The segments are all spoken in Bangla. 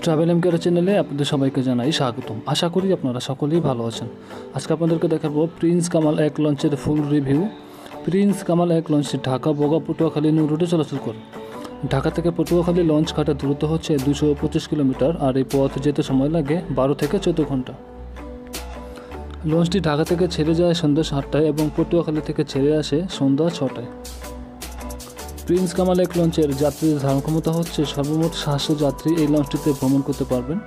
ট্রাভেল এমকেআর চ্যানেলে আপনাদের সবাইকে জানাই স্বাগতম। আশা করি আপনারা সকলেই ভালো আছেন। আজকে আপনাদেরকে দেখাবো প্রিন্স কামাল 1 লঞ্চের ফুল রিভিউ। প্রিন্স কামাল 1 লঞ্চটি ঢাকা বগা পটুয়াখালী নিউ রুটে চলাচল করে। ঢাকা থেকে পটুয়াখালী লঞ্চ ঘাটের দূরত্ব হচ্ছে 225 কিলোমিটার, আর এই পথ যেতে সময় লাগে 12 থেকে 14 ঘন্টা। লঞ্চটি ঢাকা থেকে ছেড়ে যায় সন্ধ্যা 7টায় এবং পটুয়াখালী থেকে ছেড়ে আসে সন্ধ্যা 6টায়। প্রিন্স কামাল 1 লঞ্চের যাত্রীদের ধারণ ক্ষমতা হচ্ছে সর্বমোট 700 যাত্রী এই লঞ্চটিতে ভ্রমণ করতে পারবেন।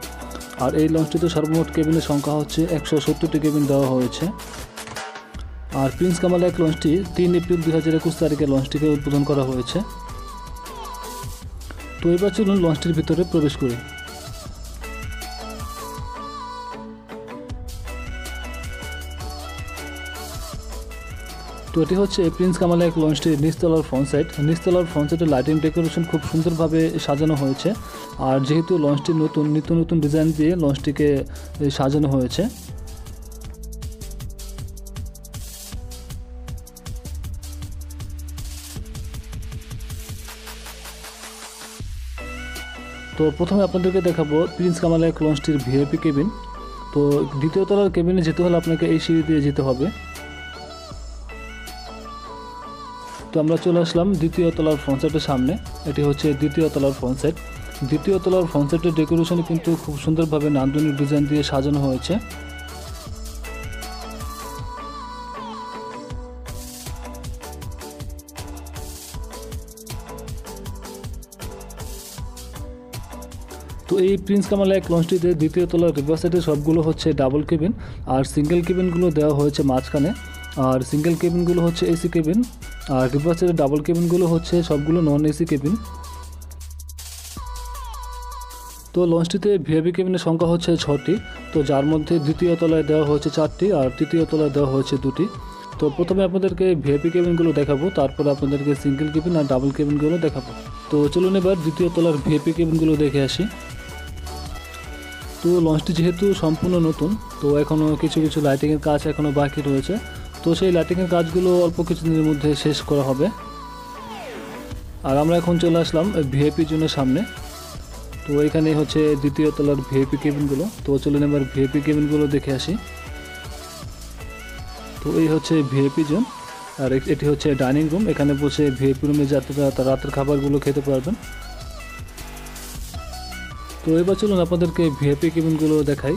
আর এই লঞ্চটিতে সর্বমোট কেবিনের সংখ্যা হচ্ছে 170টি কেবিন দেওয়া হয়েছে। আর প্রিন্স কামাল 1 লঞ্চটি 3 এপ্রিল 2021 তারিখে লঞ্চটিকে উদ্বোধন করা হয়েছে। তো এবার চলুন লঞ্চটির ভিতরে প্রবেশ করি। তো এটি হচ্ছে প্রিন্স কামাল 1 লঞ্চটির নিচতলার ফ্রন্ট সাইড। নিচতলার ফ্রন্ট সাইডের লাইটিং ডেকোরেশন খুব সুন্দরভাবে সাজানো হয়েছে। আর যেহেতু লঞ্চটি নিত্য নতুন ডিজাইন দিয়ে লঞ্চটিকে সাজানো হয়েছে। তো প্রথমে আপনাদেরকে দেখাবো প্রিন্স কামাল 1 লঞ্চটির ভিআইপি কেবিন। তো দ্বিতীয় তলার কেবিনে যেতে হলে আপনাকে এই সিঁড়ি দিয়ে যেতে হবে। তো আমরা চলে আসলাম দ্বিতীয় তলার ফ্রন্ট সাইডের সামনে। এটি হচ্ছে দ্বিতীয় তলার ফ্রন্ট সাইড। দ্বিতীয় তলার ফ্রন্ট সাইডের ডেকোরেশন কিন্তু খুব সুন্দরভাবে নান্দনিক ডিজাইন দিয়ে সাজানো হয়েছে। তো এই প্রিন্স কামাল 1 লঞ্চটিতে দ্বিতীয় তলার রিভার সাইডে সবগুলো হচ্ছে ডাবল কেবিন, আর সিঙ্গেল কেবিনগুলো দেওয়া হয়েছে মাঝখানে। আর সিঙ্গেল কেবিনগুলো হচ্ছে এসি কেবিন, আর রিভার সাইডে ডাবল কেবিনগুলো হচ্ছে সবগুলো নন এসি কেবিন। তো লঞ্চটিতে ভিআইপি কেবিনের সংখ্যা হচ্ছে 6টি। তো যার মধ্যে দ্বিতীয় তলায় দেওয়া হয়েছে 4টি আর তৃতীয় তলায় দেওয়া হয়েছে 2টি। তো প্রথমে আপনাদেরকে ভিআইপি কেবিনগুলো দেখাবো, তারপরে আপনাদেরকে সিঙ্গেল কেবিন আর ডাবল কেবিনগুলো দেখাবো। তো চলুন এবার দ্বিতীয় তলার ভিআইপি কেবিনগুলো দেখে আসি। তো লঞ্চটি যেহেতু সম্পূর্ণ নতুন, তো এখনও কিছু লাইটিংয়ের কাজ এখনও বাকি রয়েছে। তো সেই লাইটিংয়ের কাজগুলো অল্প কিছুদিনের মধ্যে শেষ করা হবে। আর আমরা এখন চলে আসলাম ভিআইপি জোনের সামনে। তো এখানে হচ্ছে দ্বিতীয় তলার ভিআইপি কেবিনগুলো। তো চলুন এবার ভিআইপি কেবিনগুলো দেখে আসি। তো এই হচ্ছে ভিআইপি জোন, আর এটি হচ্ছে ডাইনিং রুম। এখানে বসে ভিআইপি রুমে যাত্রীরা তার রাতের খাবারগুলো খেতে পারবেন। তো এবার চলুন আপনাদেরকে ভিআইপি কেবিনগুলো দেখাই।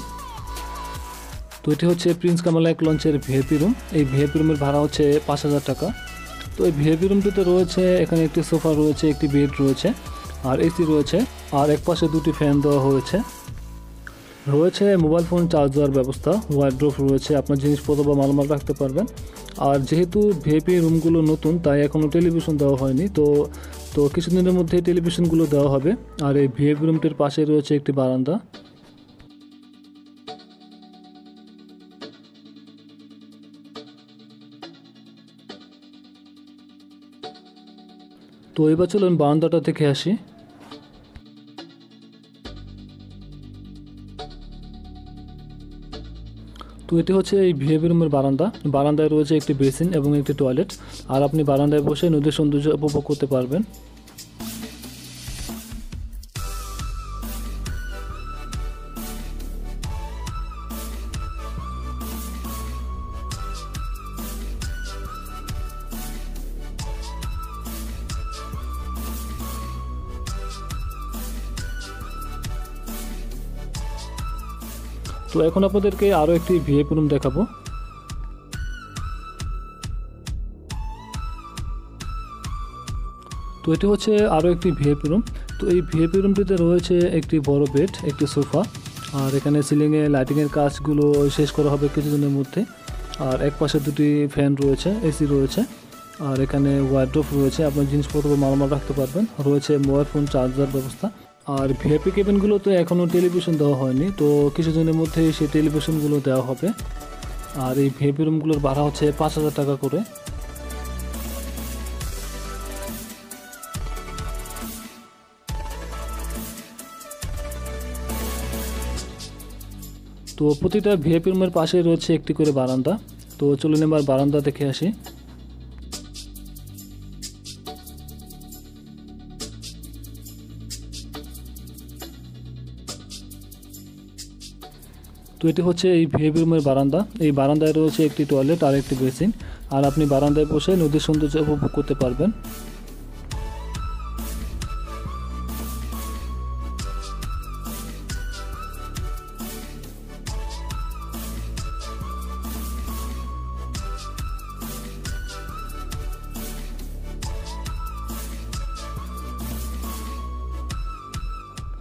তো এটি হচ্ছে প্রিন্স কামাল 1 লঞ্চের ভিআইপি রুম। এই ভিআইপি রুমের ভাড়া হচ্ছে 5000 টাকা। তো এই ভিআইপি রুমটিতে রয়েছে এখানে একটি সোফা রয়েছে, একটি বেড রয়েছে, আর এসি রয়েছে, আর এক পাশে 2টি ফ্যান দেওয়া রয়েছে মোবাইল ফোন চার্জ দেওয়ার ব্যবস্থা, ওয়ার্ড্রোব রয়েছে, আপনার জিনিসপত্র বা মালমাল রাখতে পারবেন। আর যেহেতু ভিআইপি রুমগুলো নতুন, তাই এখনও টেলিভিশন দেওয়া হয়নি। তো কিছুদিনের মধ্যে টেলিভিশনগুলো দেওয়া হবে। আর এই ভিআইপি রুমটির পাশে রয়েছে একটি বারান্দা। তো এবার চলুন বারান্দাটা দেখে আসি। তো এটি হচ্ছে এই ভিআইপি রুমের বারান্দা। বারান্দায় রয়েছে একটি বেসিন এবং একটি টয়লেট। আর আপনি বারান্দায় বসে নদীর সৌন্দর্য উপভোগ করতে পারবেন। তো এখন আপনাদেরকে আরও একটি ভিআইপি রুম দেখাবো। তো এটি হচ্ছে আরও একটি ভিআইপি রুম। তো এই ভিআইপি রুমটিতে রয়েছে একটি বড় বেড, একটি সোফা, আর এখানে সিলিংয়ে লাইটিংয়ের কাজগুলো শেষ করা হবে কিছুদিনের মধ্যে। আর এক পাশে 2টি ফ্যান রয়েছে, এসি রয়েছে, আর এখানে ওয়ার্ড্রোব রয়েছে, আপনার জিনিসপত্র মালমাল রাখতে পারবেন। রয়েছে মোবাইল ফোন চার্জার ব্যবস্থা। আর ভিআইপি কেবিনগুলোতে এখনও টেলিভিশন দেওয়া হয়নি, তো কিছুদিনের মধ্যে সেই টেলিভিশনগুলো দেওয়া হবে। আর এই ভিআইপি রুমগুলোর ভাড়া হচ্ছে 5000 টাকা করে। তো প্রতিটা ভিআইপি রুমের পাশে রয়েছে একটি করে বারান্দা। তো চলুন এবার বারান্দা দেখে আসি। এটি হচ্ছে এই ভিআইপি রুমের বারান্দা। এই বারান্দায় রয়েছে একটি টয়লেট আর একটি বেসিন, আর আপনি বারান্দায় বসে নদীর সৌন্দর্য উপভোগ করতে পারবেন।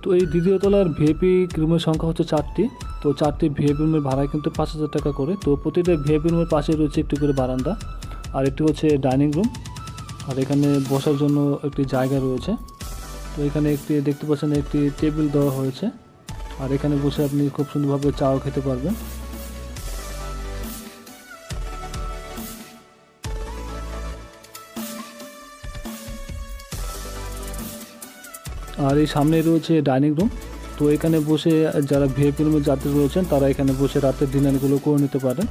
তো এই দ্বিতীয় তলার ভিআইপি রুমের সংখ্যা হচ্ছে 4টি। তো 4টি ভিআইপি রুমের ভাড়া কিন্তু 5,000 টাকা করে। তো প্রতিটা ভিআইপি রুমের পাশে রয়েছে একটি করে বারান্দা, আর একটি হচ্ছে ডাইনিং রুম, আর এখানে বসার জন্য একটি জায়গা রয়েছে। তো এখানে একটি দেখতে পাচ্ছেন একটি টেবিল দেওয়া হয়েছে, আর এখানে বসে আপনি খুব সুন্দরভাবে চাও খেতে পারবেন। আর এই সামনে রয়েছে ডাইনিং রুম। তো এখানে বসে যারা ভিআইপি রুমের যাত্রী রয়েছেন তারা এখানে বসে রাতের ডিনারগুলো করে নিতে পারেন।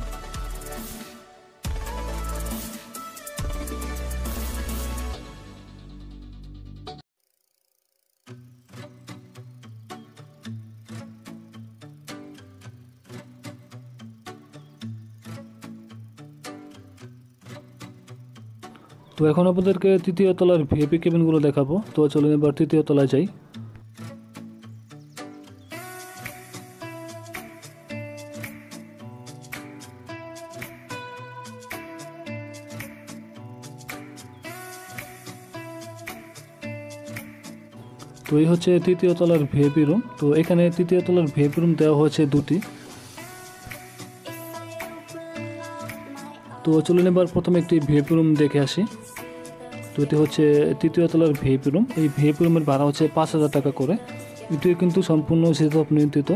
তো এখন আপনাদেরকে তৃতীয় তলার ভিআইপি কেবিনগুলো দেখাবো। তো চলুন এবার তৃতীয় তলায় যাই। তো এই হচ্ছে তৃতীয় তলার ভিআইপি রুম। তো এখানে তৃতীয় তলার ভিআইপি রুম দেওয়া হয়েছে 2টি। তো চলুন এবার প্রথমে একটি ভিআইপি রুম দেখে আসি। তো এটি হচ্ছে তৃতীয় তলার ভিআইপি রুম। এই ভিআইপি রুমের ভাড়া হচ্ছে 5,000 টাকা করে। এটি কিন্তু সম্পূর্ণ শীততাপ নিয়ন্ত্রিত।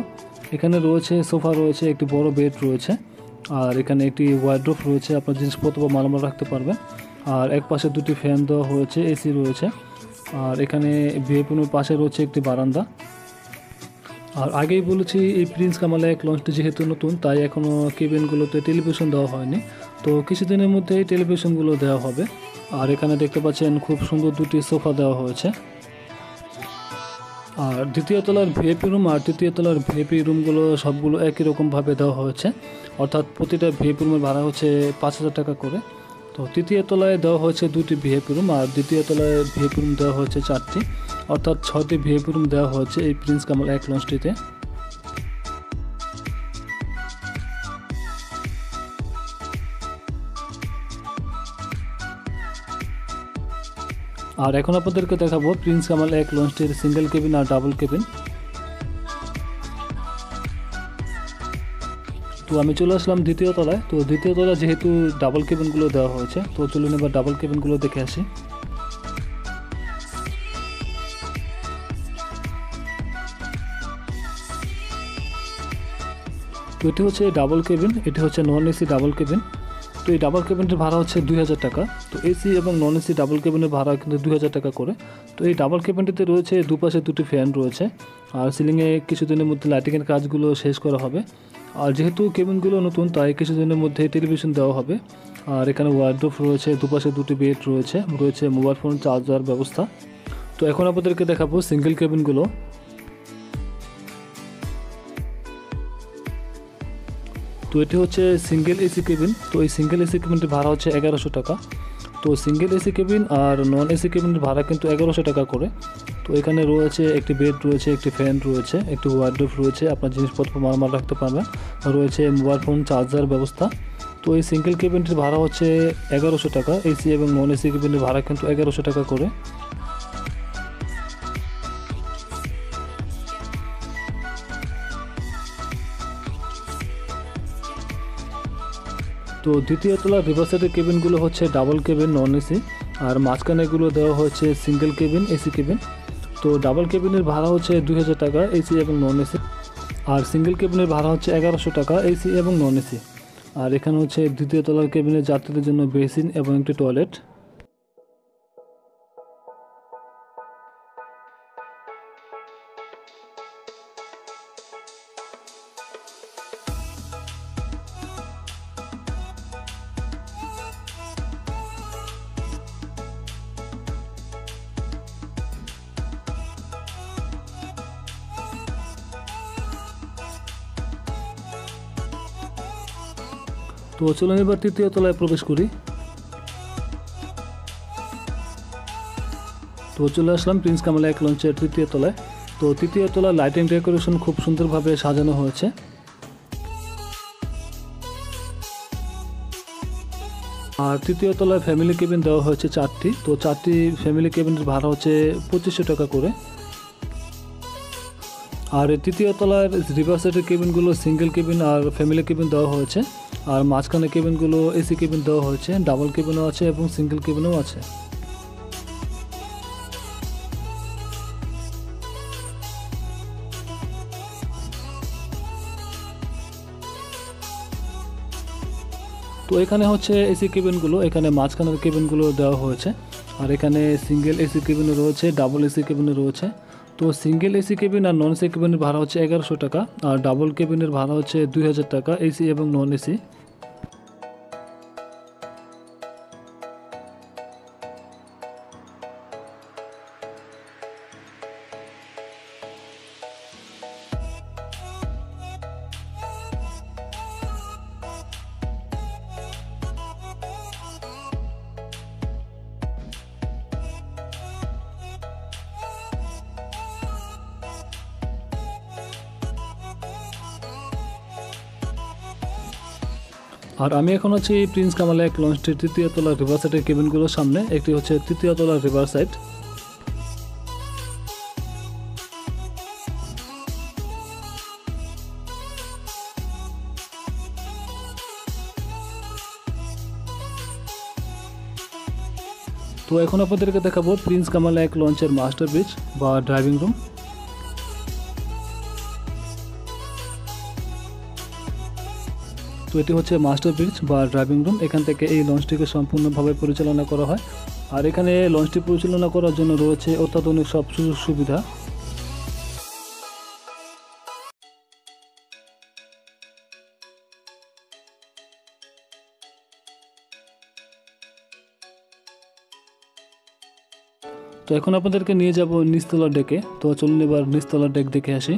এখানে রয়েছে সোফা রয়েছে, একটি বড় বেড রয়েছে, আর এখানে একটি ওয়ার্ড্রোব রয়েছে, আপনার জিনিসপত্র বা মালামাল রাখতে পারবেন। আর এক পাশে 2টি ফ্যান দেওয়া হয়েছে, এসি রয়েছে, আর এখানে ভিআইপি রুমের পাশে রয়েছে একটি বারান্দা। আর আগেই বলেছি এই প্রিন্স কামাল 1 লঞ্চটি যেহেতু নতুন, তাই এখনও কেবিনগুলোতে টেলিভিশন দেওয়া হয়নি। তো কিছুদিনের মধ্যে এই টেলিভিশনগুলো দেওয়া হবে। আর এখানে দেখতে পাচ্ছেন খুব সুন্দর 2টি সোফা দেওয়া হয়েছে। আর দ্বিতীয় তলার ভিআইপি রুম আর তৃতীয় তলার ভিআইপি রুমগুলো সবগুলো একই রকমভাবে দেওয়া হয়েছে, অর্থাৎ প্রতিটা ভিআইপি রুমের ভাড়া হচ্ছে 5,000 টাকা করে। তো তৃতীয় তলায় দেওয়া হয়েছে 2টি ভিআইপি রুম, আর দ্বিতীয় তলায় ভিআইপি রুম দেওয়া হয়েছে 4টি, অর্থাৎ 6টি ভিআইপি রুম দেওয়া হয়েছে এই প্রিন্স কামাল 1 লঞ্চটিতে। আর এখন আপনাদেরকে দেখাবো প্রিন্স কামাল 1 লঞ্চটির সিঙ্গেল কেবিন আর ডাবল কেবিন। তো আমি চলে আসলাম দ্বিতীয় তলায়। তো দ্বিতীয় তলায় যেহেতু ডাবল কেবিনগুলো দেওয়া হয়েছে, তো চলুন এবার ডাবল কেবিনগুলো দেখে আসি। তো এটি হচ্ছে ডাবল কেবিন, এটি হচ্ছে নন এসি ডাবল কেবিন। তো এই ডাবল কেবিনটির ভাড়া হচ্ছে 2,000 টাকা। তো এসি এবং নন এসি ডাবল কেবিনের ভাড়া কিন্তু 2,000 টাকা করে। তো এই ডাবল কেবিনটিতে রয়েছে দুপাশে 2টি ফ্যান রয়েছে, আর সিলিংয়ে কিছুদিনের মধ্যে লাইটিংয়ের কাজগুলো শেষ করা হবে। আর যেহেতু কেবিনগুলো নতুন, তাই কিছুদিনের মধ্যে টেলিভিশন দেওয়া হবে। আর এখানে ওয়ার্ড্রোব রয়েছে, দুপাশে 2টি বেড রয়েছে, রয়েছে মোবাইল ফোন চার্জার ব্যবস্থা। তো এখন আপনাদেরকে দেখাবো সিঙ্গেল কেবিনগুলো। তো এটি হচ্ছে সিঙ্গেল এসি কেবিন। তো এই সিঙ্গেল এসি কেবিনটির ভাড়া হচ্ছে 1100 টাকা। তো সিঙ্গেল এসি কেবিন আর নন এসি কেবিনের ভাড়া কিন্তু 1100 টাকা করে। তো এখানে রয়েছে একটি বেড রয়েছে, একটি ফ্যান রয়েছে, একটি ওয়ার্ড্রোব রয়েছে, আপনার জিনিসপত্র মালামাল রাখতে পারবেন, রয়েছে মোবাইল ফোন চার্জার ব্যবস্থা। তো এই সিঙ্গেল কেবিনটির ভাড়া হচ্ছে 1100 টাকা। এসি এবং নন এসি কেবিনের ভাড়া কিন্তু 1100 টাকা করে। তো দ্বিতীয় তলার রিভার সাইডের কেবিনগুলো হচ্ছে ডাবল কেবিন নন এসি, আর মাঝখানেগুলো দেওয়া হচ্ছে সিঙ্গেল কেবিন এসি কেবিন। তো ডাবল কেবিনের ভাড়া হচ্ছে 2,000 টাকা এসি এবং নন এসি, আর সিঙ্গেল কেবিনের ভাড়া হচ্ছে 1100 টাকা এসি এবং নন এসি। আর এখানে হচ্ছে দ্বিতীয় তলার কেবিনের যাত্রীদের জন্য বেসিন এবং একটি টয়লেট। তো চলুন এবার তৃতীয় তলায় প্রবেশ করি। তো চলে আসলাম প্রিন্স কামাল 1 লঞ্চের তৃতীয় তলায়। তো তৃতীয় তলার লাইটিং ডেকোরেশন খুব সুন্দরভাবে সাজানো হয়েছে। আর তৃতীয় তলায় ফ্যামিলি কেবিন দেওয়া হয়েছে 4টি। তো 4টি ফ্যামিলি কেবিনের ভাড়া হচ্ছে 2500 টাকা করে। আর তৃতীয় তলার রিভার সাইডের কেবিনগুলো সিঙ্গেল কেবিন আর ফ্যামিলি কেবিন দেওয়া হয়েছে। আর মাঝখানে কেবিনগুলো এসি কেবিন দেওয়া হয়েছে, ডাবল কেবিনও আছে এবং সিঙ্গেল কেবিনও আছে। তো এখানে হচ্ছে এসি কেবিনগুলো, এখানে মাঝখানের কেবিনগুলো দেওয়া হয়েছে। আর এখানে সিঙ্গেল এসি কেবিনও রয়েছে, ডাবল এসি কেবিনও রয়েছে। তো সিঙ্গেল এসি কেবিন আর নন এসি কেবিনের ভাড়া হচ্ছে 1100 টাকা, আর ডাবল কেবিনের ভাড়া হচ্ছে 2000 টাকা এসি এবং নন এসি। আর আমি এখন আছি প্রিন্স কামাল 1 লঞ্চটির তৃতীয় তলার রিভার সাইডের কেবিনগুলোর সামনে। একটি হচ্ছে তৃতীয় তলার রিভার সাইড। তো এখন আপনাদেরকে দেখাবো প্রিন্স কামাল 1 লঞ্চের মাস্টার ব্রিজ বা ড্রাইভিং রুম। তো এটি হচ্ছে মাস্টার ব্রিজ বা ড্রাইভিং রুম। এখান থেকে এই লঞ্চটিকে সম্পূর্ণভাবে পরিচালনা করা হয়। আর এখানে লঞ্চটি পরিচালনা করার জন্য রয়েছে অত্যাধুনিক সব সুযোগ সুবিধা। তো এখন আপনাদেরকে নিয়ে যাব নিচতলার ডেকে। তো চলুন এবার নিচতলার ডেক দেখে আসি।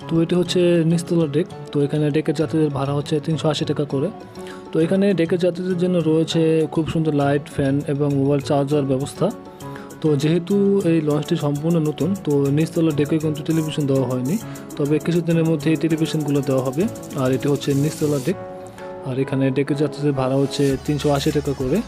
তো এটি হচ্ছে নিচতলার ডেক। তো এখানে ডেকের যাত্রীদের ভাড়া হচ্ছে 380 টাকা করে। তো এখানে ডেকের যাত্রীদের জন্য রয়েছে খুব সুন্দর লাইট, ফ্যান এবং মোবাইল চার্জার ব্যবস্থা। তো যেহেতু এই লঞ্চটি সম্পূর্ণ নতুন, তো নিচতলার ডেকে কিন্তু টেলিভিশন দেওয়া হয়নি, তবে কিছুদিনের মধ্যে এই টেলিভিশনগুলো দেওয়া হবে। আর এটি হচ্ছে নিচতলার ডেক। আর এখানে ডেকের যাত্রীদের ভাড়া হচ্ছে 380 টাকা করে।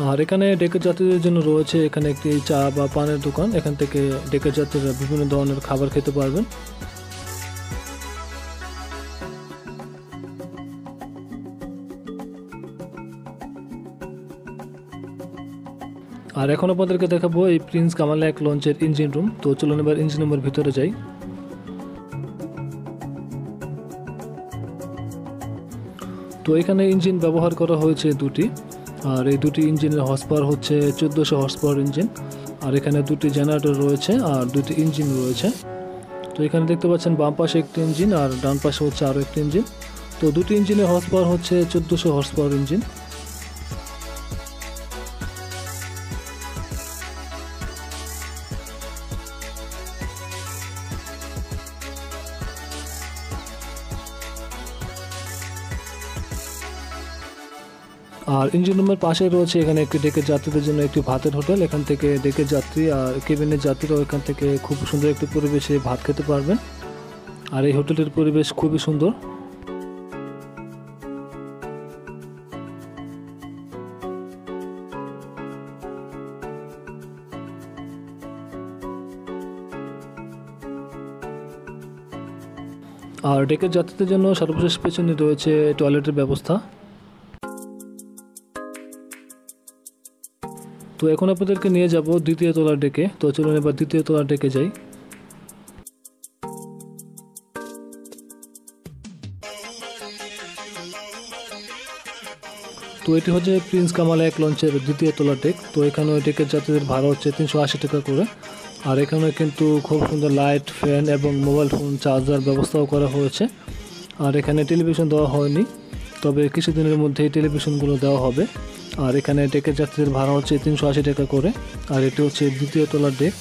আর এখানে ডেকের যাত্রীদের জন্য রয়েছে এখানে একটি চা বা পানের দোকান। এখান থেকে ডেকের যাত্রীরা বিভিন্ন ধরনের খাবার খেতে পারবেন। আর এখন আপনাদেরকে দেখাবো এই প্রিন্স কামাল 1 লঞ্চের ইঞ্জিন রুম। তো চলুন এবার ইঞ্জিন রুমের ভিতরে যাই। তো এখানে ইঞ্জিন ব্যবহার করা হয়েছে 2টি। আর এই 2টি ইঞ্জিনের হর্স পাওয়ার হচ্ছে 1400 হর্স পাওয়ার ইঞ্জিন। আর এখানে 2টি জেনারেটর রয়েছে আর 2টি ইঞ্জিন রয়েছে। তো এখানে দেখতে পাচ্ছেন বাম পাশে একটি ইঞ্জিন আর ডান পাশে হচ্ছে আরও একটি ইঞ্জিন। তো 2টি ইঞ্জিনের হর্স পাওয়ার হচ্ছে 1400 হর্স পাওয়ার ইঞ্জিন। আর ইঞ্জিন রুমের পাশে রয়েছে এখানে একটি ডেকের যাত্রীদের জন্য একটি ভাতের হোটেল। এখান থেকে ডেকের যাত্রী আর কেবিনের যাত্রীরাও এখান থেকে খুব সুন্দর একটি পরিবেশে ভাত খেতে পারবেন। আর এই হোটেলের পরিবেশ খুবই সুন্দর। আর ডেকের যাত্রীদের জন্য সর্বশেষ পেছনে রয়েছে টয়লেটের ব্যবস্থা। তো এখন আপনাদেরকে নিয়ে যাব দ্বিতীয় তলার ডেকে। তো চলুন এবার দ্বিতীয় তলার ডেকে যাই। তো এটি হচ্ছে প্রিন্স কামাল 1 লঞ্চের দ্বিতীয় তলার ডেক। তো এখানে ডেকের যাত্রীদের ভাড়া হচ্ছে 380 টাকা করে। আর এখানে কিন্তু খুব সুন্দর লাইট, ফ্যান এবং মোবাইল ফোন চার্জার ব্যবস্থাও করা হয়েছে। আর এখানে টেলিভিশন দেওয়া হয়নি, তবে কিছুদিনের মধ্যেই টেলিভিশনগুলো দেওয়া হবে। আর এখানে ডেকের যাত্রীদের ভাড়া হচ্ছে 380 টাকা করে। আর এটি হচ্ছে দ্বিতীয় তলার ডেক।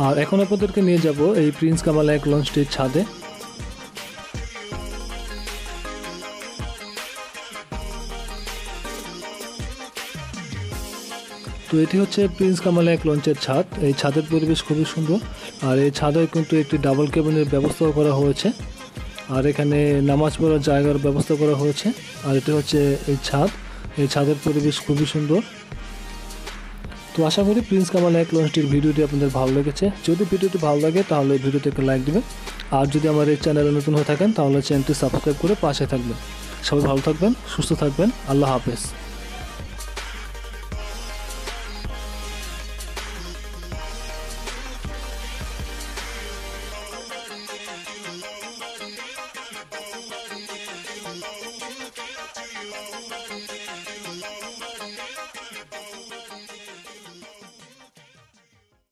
আর এখন আপনাদেরকে নিয়ে যাব এই প্রিন্স কামাল 1 লঞ্চটির ছাদে। তো এটি হচ্ছে প্রিন্স কামাল 1 লঞ্চের ছাদ। এই ছাদের পরিবেশ খুবই সুন্দর। আর এই ছাদে কিন্তু একটি ডাবল কেবিনের ব্যবস্থাও করা হয়েছে। আর এখানে নামাজ পড়ার জায়গার ব্যবস্থা করা হয়েছে। আর এটি হচ্ছে এই ছাদ। এই ছাদের পরিবেশ খুবই সুন্দর। তো আশা করি প্রিন্স কামাল 1 লঞ্চটির ভিডিওটি আপনাদের ভালো লেগেছে। যদি ভিডিওটি ভালো লাগে তাহলে ভিডিওতে একটা লাইক দিবেন। আর যদি আমার এই চ্যানেলে নতুন হয়ে থাকেন তাহলে চ্যানেলটি সাবস্ক্রাইব করে পাশে থাকবেন। সবাই ভালো থাকবেন, সুস্থ থাকবেন। আল্লাহ হাফেজ।